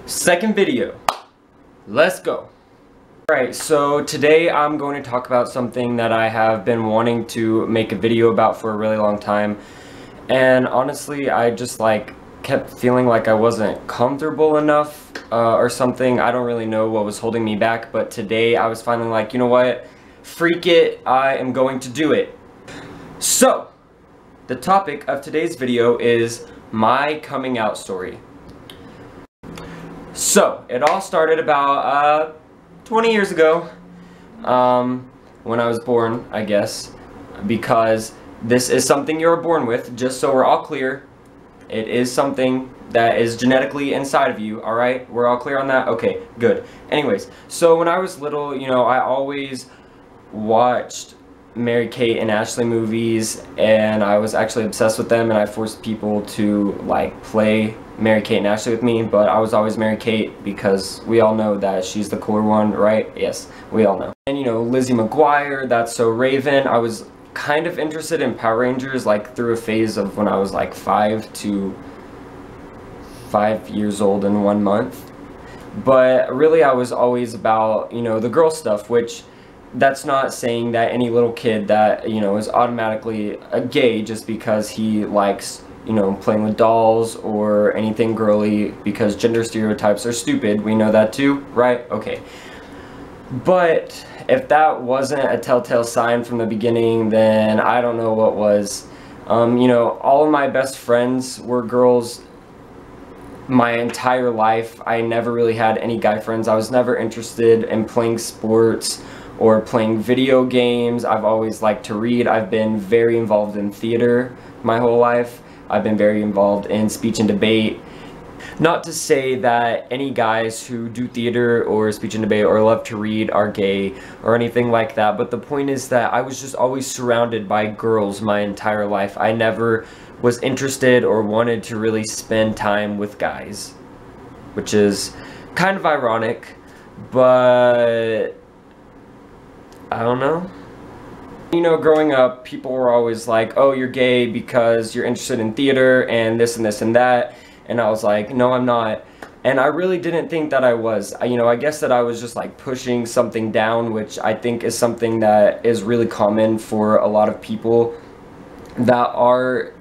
Second video. Let's go. Alright, so today I'm going to talk about something that I have been wanting to make a video about for a really long time. And honestly, I just kept feeling like I wasn't comfortable enough or something. I don't really know what was holding me back, but today I was finally like, you know what? Freak it, I am going to do it. So, the topic of today's video is my coming out story. So, it all started about 20 years ago, when I was born, I guess, because this is something you're born with, just so we're all clear. It is something that is genetically inside of you, alright? We're all clear on that? Okay, good. Anyways, so when I was little, you know, I always watched Mary-Kate and Ashley movies, and I was actually obsessed with them, and I forced people to play Mary-Kate and Ashley with me, but I was always Mary-Kate because we all know that she's the cooler one, right? Yes, we all know. And you know, Lizzie McGuire, That's So Raven. I was kind of interested in Power Rangers through a phase of when I was 5 to 5 years old and 1 month. But really I was always about, you know, the girl stuff, which that's not saying that any little kid that, you know, is automatically a gay just because he likes, you know, playing with dolls or anything girly, because gender stereotypes are stupid. We know that too, right? Okay. But if that wasn't a telltale sign from the beginning, then I don't know what was. You know, all of my best friends were girls my entire life. I never really had any guy friends. I was never interested in playing sports or playing video games. I've always liked to read. I've been very involved in theater my whole life. I've been very involved in speech and debate. Not to say that any guys who do theater or speech and debate or love to read are gay or anything like that, but the point is that I was just always surrounded by girls my entire life. I never was interested or wanted to really spend time with guys, which is kind of ironic, but I don't know. You know, growing up, people were always like, oh, you're gay because you're interested in theater and this and this and that. And I was like, no, I'm not. And I really didn't think that I was. You know, I guess that I was just pushing something down, which I think is something that is really common for a lot of people that are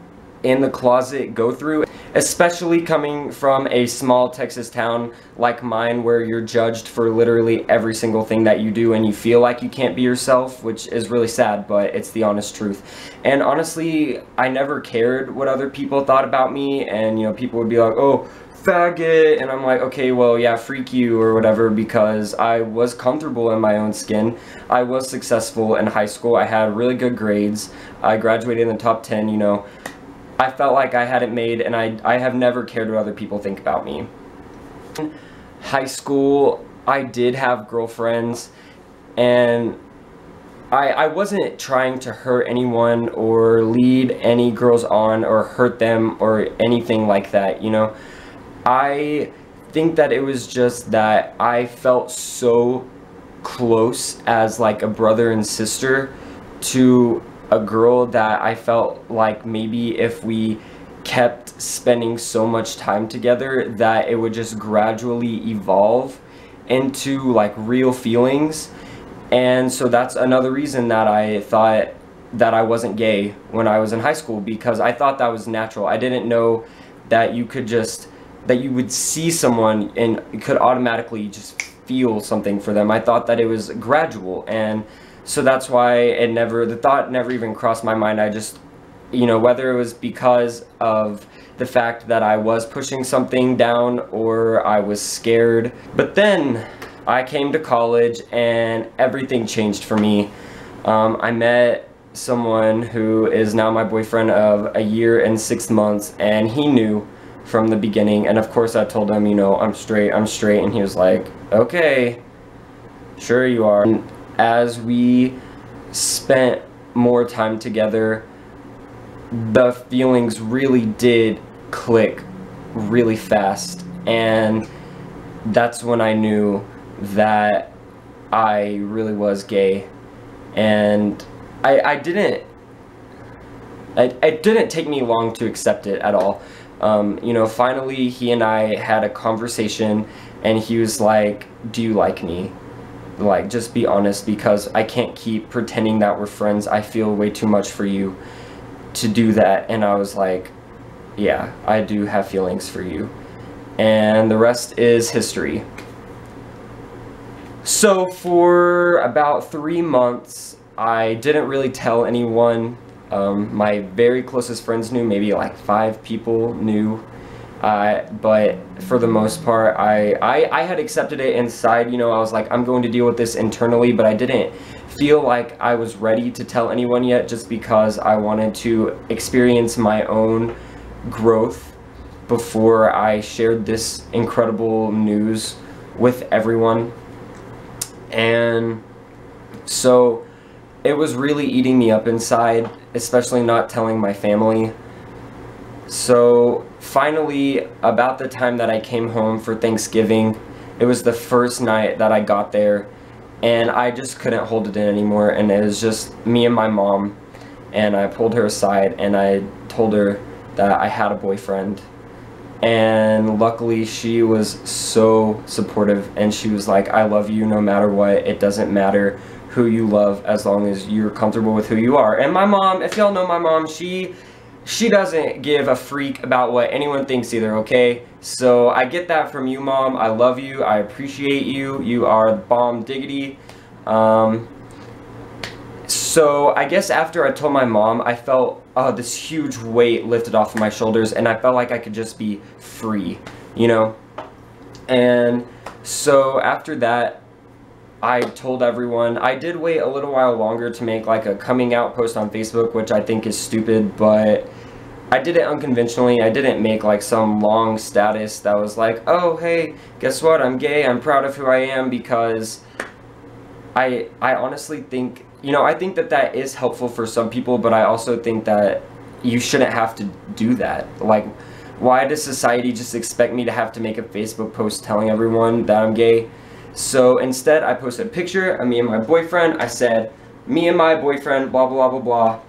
in the closet go through, especially coming from a small Texas town like mine, where you're judged for literally every single thing that you do and you feel like you can't be yourself, which is really sad, but it's the honest truth. And honestly, I never cared what other people thought about me, and you know, people would be like, oh, faggot, and I'm like, okay, well, yeah, freak you or whatever, because I was comfortable in my own skin. I was successful in high school. I had really good grades. I graduated in the top 10, you know. I felt like I had it made, and I have never cared what other people think about me. In high school, I did have girlfriends, and I wasn't trying to hurt anyone or lead any girls on or hurt them or anything like that, you know. I think that it was just that I felt so close as a brother and sister to a girl that I felt like maybe if we kept spending so much time together that it would just gradually evolve into real feelings. And so that's another reason that I thought that I wasn't gay when I was in high school, because I thought that was natural. I didn't know that you could just, that you would see someone and you could automatically just feel something for them. I thought that it was gradual, and so that's why the thought never even crossed my mind. I just, you know, whether it was because of the fact that I was pushing something down or I was scared. But then I came to college and everything changed for me. I met someone who is now my boyfriend of 1 year and 6 months, and he knew from the beginning. And of course I told him, you know, I'm straight, and he was like, okay, sure you are. And as we spent more time together, the feelings really did click really fast, and that's when I knew that I really was gay. And it didn't take me long to accept it at all. You know, finally he and I had a conversation, and he was like, do you like me? Like, just be honest, because I can't keep pretending that we're friends. I feel way too much for you to do that. And I was like, yeah, I do have feelings for you. And the rest is history. So for about 3 months, I didn't really tell anyone. My very closest friends knew, maybe like 5 people knew. But for the most part, I had accepted it inside. You know, I was like, I'm going to deal with this internally, but I didn't feel like I was ready to tell anyone yet, just because I wanted to experience my own growth before I shared this incredible news with everyone. And so it was really eating me up inside, especially not telling my family. So finally, about the time that I came home for Thanksgiving, it was the first night that I got there, and I just couldn't hold it in anymore, and it was just me and my mom. And I pulled her aside and I told her that I had a boyfriend. And luckily she was so supportive, and she was like, I love you no matter what. It doesn't matter who you love as long as you're comfortable with who you are. And my mom, if y'all know my mom, she doesn't give a freak about what anyone thinks either, okay? So I get that from you, Mom. I love you. I appreciate you. You are bomb diggity. So I guess after I told my mom, I felt this huge weight lifted off of my shoulders, and I felt like I could just be free, you know? And so after that, I told everyone. I did wait a little while longer to make like a coming out post on Facebook, which I think is stupid, but I did it unconventionally. I didn't make like some long status that was like, oh hey, guess what, I'm gay, I'm proud of who I am, because I honestly think, you know, I think that that is helpful for some people, but I also think that you shouldn't have to do that. Like, why does society just expect me to have to make a Facebook post telling everyone that I'm gay? So instead, I posted a picture of me and my boyfriend. I said, me and my boyfriend, blah, blah, blah, blah.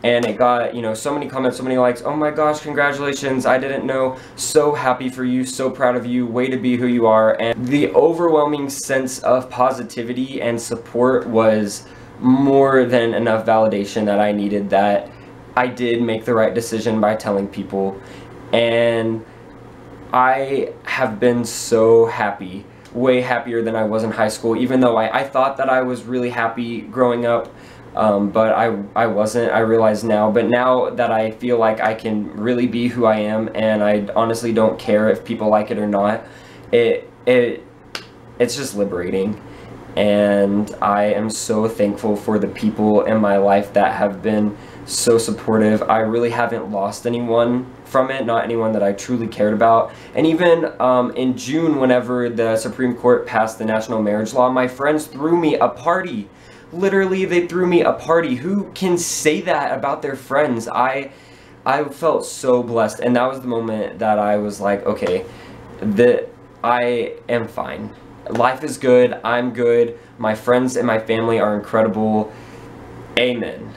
And it got, you know, so many comments, so many likes. Oh my gosh, congratulations, I didn't know. So happy for you, so proud of you, way to be who you are. And the overwhelming sense of positivity and support was more than enough validation that I needed, that I did make the right decision by telling people. And I have been so happy, way happier than I was in high school, even though I thought that I was really happy growing up. But I wasn't, I realize now. But now that I feel like I can really be who I am, and I honestly don't care if people like it or not, it's just liberating. And I am so thankful for the people in my life that have been so supportive. I really haven't lost anyone from it, not anyone that I truly cared about. And even in June, whenever the Supreme Court passed the national marriage law, my friends threw me a party. Literally, they threw me a party. Who can say that about their friends? I felt so blessed, and that was the moment that I was like, okay, I am fine. Life is good, I'm good, my friends and my family are incredible. Amen.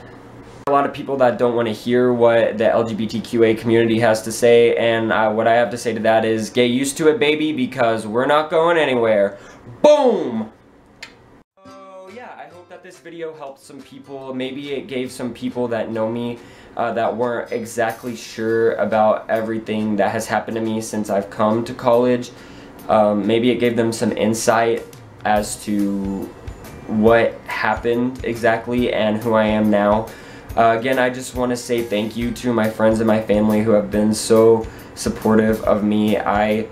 A lot of people that don't want to hear what the LGBTQA community has to say, and what I have to say to that is, get used to it, baby, because we're not going anywhere. Boom! That this video helped some people. Maybe it gave some people that know me that weren't exactly sure about everything that has happened to me since I've come to college. Maybe it gave them some insight as to what happened exactly and who I am now. Again, I just want to say thank you to my friends and my family who have been so supportive of me. I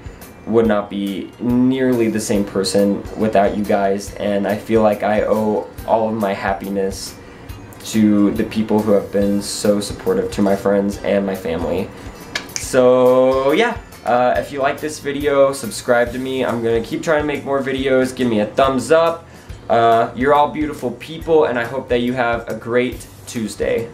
would not be nearly the same person without you guys, and I feel like I owe all of my happiness to the people who have been so supportive to my friends and my family. So yeah, if you like this video, subscribe to me. I'm gonna keep trying to make more videos. Give me a thumbs up. You're all beautiful people, and I hope that you have a great Tuesday.